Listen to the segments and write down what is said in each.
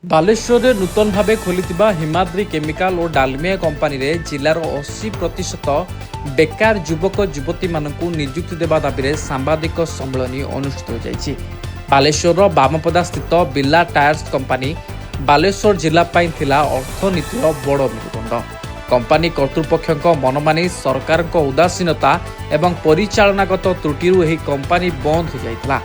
ବାଲେଶ୍ୱରରେ ନୂତନ ଭାବେ ଖୋଲିଥିବା ହିମାଦ୍ରି କେମିକାଲ ଓ ଡାଲମିଆ କମ୍ପାନୀରେ ଜିଲ୍ଲାର 80% ବେକାର ଯୁବକ ଯୁବତୀମାନଙ୍କୁ ନିଯୁକ୍ତି ଦେବା ଦାବିରେ ସାମ୍ବାଦିକ ସମ୍ମିଳନୀ ଅନୁଷ୍ଠିତ ହୋଇଯାଇଛି। ବାଲେଶ୍ୱରର ବାମପଦା ସ୍ଥିତ ବିର୍ଲା ଟାୟାର୍ସ କମ୍ପାନୀ ବାଲେଶ୍ୱର ଜିଲ୍ଲା ପାଇଁ ଥିଲା ଅର୍ଥନୀତିର ବଡ଼ ମେରୁଦଣ୍ଡ। କମ୍ପାନୀ କର୍ତ୍ତୃପକ୍ଷଙ୍କ ମନମାନି, ସରକାରଙ୍କ ଉଦାସୀନତା ଏବଂ ପରିଚାଳନାଗତ ତ୍ରୁଟିରୁ ଏହି କମ୍ପାନୀ ବନ୍ଦ ହୋଇଯାଇଥିଲା।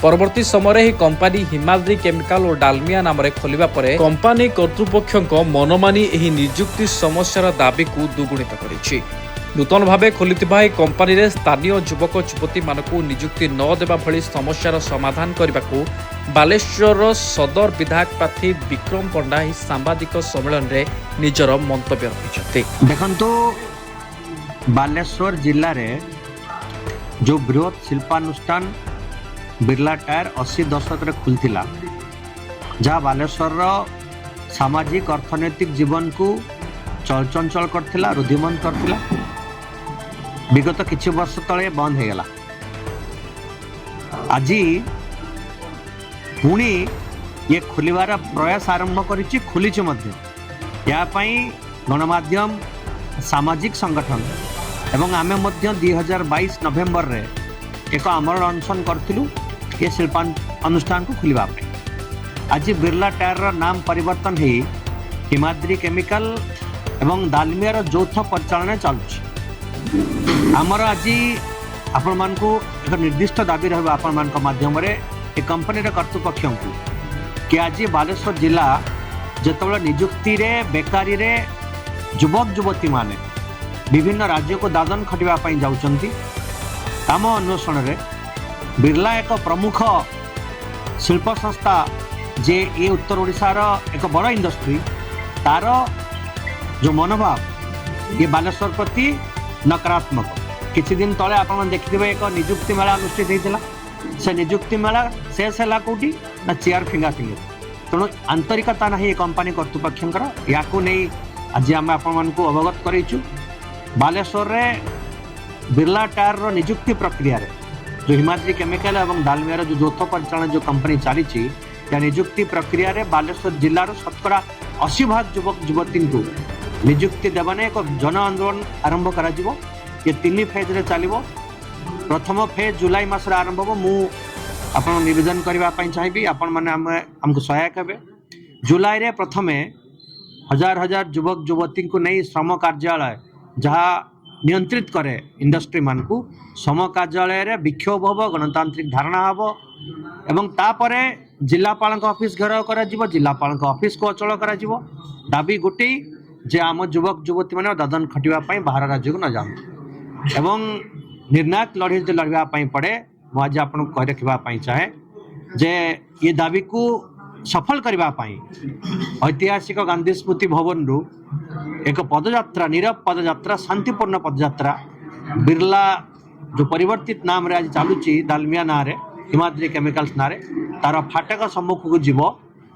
ପରବର୍ତ୍ତୀ ସମୟରେ ଏହି କମ୍ପାନୀ ହିମାଦ୍ରି କେମିକାଲ ଓ ଡାଲମିଆ ନାମରେ ଖୋଲିବା ପରେ କମ୍ପାନୀ କର୍ତ୍ତୃପକ୍ଷଙ୍କ ମନମାନି ଏହି ନିଯୁକ୍ତି ସମସ୍ୟାର ଦାବିକୁ ଦ୍ୱିଗୁଣିତ କରିଛି। ନୂତନ ଭାବେ ଖୋଲିଥିବା ଏହି କମ୍ପାନୀରେ ସ୍ଥାନୀୟ ଯୁବକ ଯୁବତୀମାନଙ୍କୁ ନିଯୁକ୍ତି ନ ଦେବା ଭଳି ସମସ୍ୟାର ସମାଧାନ କରିବାକୁ ବାଲେଶ୍ୱରର ସଦର ବିଧାୟକ ପ୍ରାର୍ଥୀ ବିକ୍ରମ ପଣ୍ଡା ଏହି ସାମ୍ବାଦିକ ସମ୍ମିଳନୀରେ ନିଜର ମନ୍ତବ୍ୟ ରଖିଛନ୍ତି। ଦେଖନ୍ତୁ, ବାଲେଶ୍ୱର ଜିଲ୍ଲାରେ जो बृहत शिल्पानुष्ठान बिर्ला टायर 80 दशक खुलता जहाँ बालेश्वर सामाजिक अर्थनैतिक जीवन को चलचंचल करथिला, रुद्धिमान करथिला, विगत किछि वर्ष तले बंद हो गला। आज पुणी ये खोलिबार प्रयास आरंभ करिछि, खुलिछि मध्य। या पई गणमाध्यम, सामाजिक संगठन एवं आमे मध्य 2022 नवेम्बर रे एक आमरण अनशन करथिलु ये शिल्पानुष्ठान को खुलिबा पे। आज बिर्ला टायर नाम परिवर्तन हो हिमाद्री केमिकल एवं डालमियार यौथ परिचालन चलुछि। आमर आज आपण मान को एक निर्दिष्ट दाबी रह आपण मान माध्यम रे ए कंपनी कर्तृपक्ष को कि आज बालेश्वर जिला जेतबेले नियुक्ति रे बेकारी रे युवक युवती माने विभिन्न राज्य को दादन खटिबा पई जाउचंती। काम अन्वेषण रे बिर्ला एक प्रमुख शिल्प संस्था जे ये उत्तर ओडिशार एक बड़ इंडस्ट्री तार जो मनोभाव ये बालेश्वर प्रति नकारात्मक। किछि दिन तले आपण देखिथिबे एक नियुक्ति मेला अनुष्ठित होइतिला। से नियुक्ति मेला शेष है कोटी ना चेयर फिंगा फिंगे। तेणु आंतरिकता ना ये कंपनी कर्तृपक्षर या नहीं आज आम आपण को अवगत करेचु। बालेश्वर रे बिर्ला टायर नियुक्ति प्रक्रिया रे जो हिमाद्री केमिकल एवं डालमियार जो यौथ परिचालन जो कंपनी चली या नियुक्ति प्रक्रिया रे बालेश्वर जिलार शतकड़ा 80% युवक युवती को नियुक्ति देवाने एक जन आंदोलन आरंभ करा जिवो। ये 3 फेज रे चलिबो। प्रथम फेज जुलाई मास रे आरंभ हो। मु आपण निवेदन करबा पई चाहिबी आपण माने हमको सहायक हेबे। जुलाई रे प्रथमे हजार हजार युवक युवती को नहीं श्रम कार्यालय जहाँ नियंत्रित करे इंडस्ट्री मान को श्रम कार्यालय रे विक्षोभ हम, गणतांत्रिक धारणा हम एवं तापरे जिलापाल ऑफिस घेराव करा जिवो। जिलापाल ऑफिस को अचल करा जिवो। दाबी गोटे जे आम युवक युवती मैंने दादन खटिबा पई बाहर राज्य को न जातु एवं निर्णायक लड़े जो लड़वा पड़े। मुझे आपको कह रखा चाहे जे ये दाबी को सफल करने ऐतिहासिक गांधी स्मृति भवन रु एक पदयात्रा, नीरव पदयात्रा, शांतिपूर्ण पदयात्रा बिर्ला जो परिवर्तित नाम रे आज चलुची डालमिया ना रे हिमाद्री केमिकल्स ना रे तार फाटक सम्मुख को जीव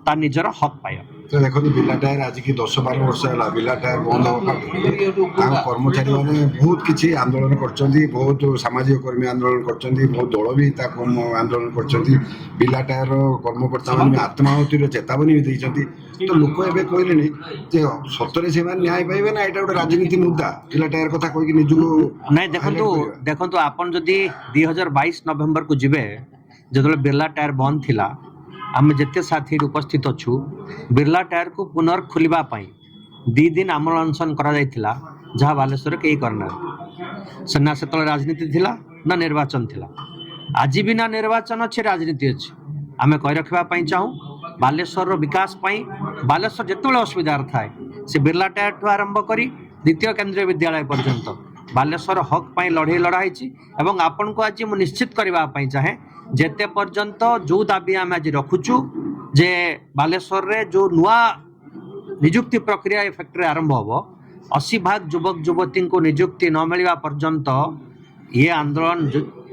तार निजर हक पाइब। तो देखो बिर्ला टायर आज की 10-12 वर्ष है बिर्ला टायर बंद होगा। कर्मचारी मैंने बहुत किसी आंदोलन करछंती, बहुत सामाजिक कर्मी आंदोलन करछंती, बहुत दल भी आंदोलन करछंती। बिर्ला टायर कर्मकर्ता मैंने आत्माहुतिर चेतावनी भी देइछंती। तो लोक एबे कहले जे सतरे से न्याय पाइबे ना एटा राजनीति मुद्दा बिर्ला टायर कथा कहि निजुको नहीं। देखंतु आपन जदि 2022 नवेम्बर को जिबे जदले बिर्ला टायर बंद थिला आम जिते साथी उपस्थित अच्छु बिर्ला टायर को पुनर्खोलिबा पई 2 दिन आमरण अनशन करा जायतिला जहाँ बालेश्वर कई करना सेना से राजनीति थिला ना निर्वाचन थिला। आज भी ना निर्वाचन अच्छे राजनीति अच्छे। आम कह रखा चाहूँ बालेश्वर विकास पाई बालेश्वर जिते असुविधा थाए से बिर्ला टायर ठू आरंभ करी द्वितीय केंद्रीय विद्यालय पर्यंत बालेश्वर हक पाई लड़ाई लड़ाई एवं आपन को आज मुझे निश्चित करने चाहे जेते पर्यंत जो दाबी आम आज रखुचु जे बालेश्वर रे जो नुआ नियुक्ति प्रक्रिया फैक्ट्री आरंभ हो 80% युवक युवती को नियुक्ति न मिलवा पर्यंत ये आंदोलन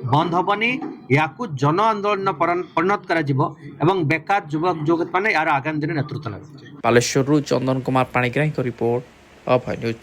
बंद हेनी। या जन आंदोलन परिणत करा जिवो एवं बेकार युवक युवती माने यार आगामी दिन नेतृत्व नेबे। बालेश्वर चंदन कुमार पाणिग्राही रिपोर्ट अभय न्यूज।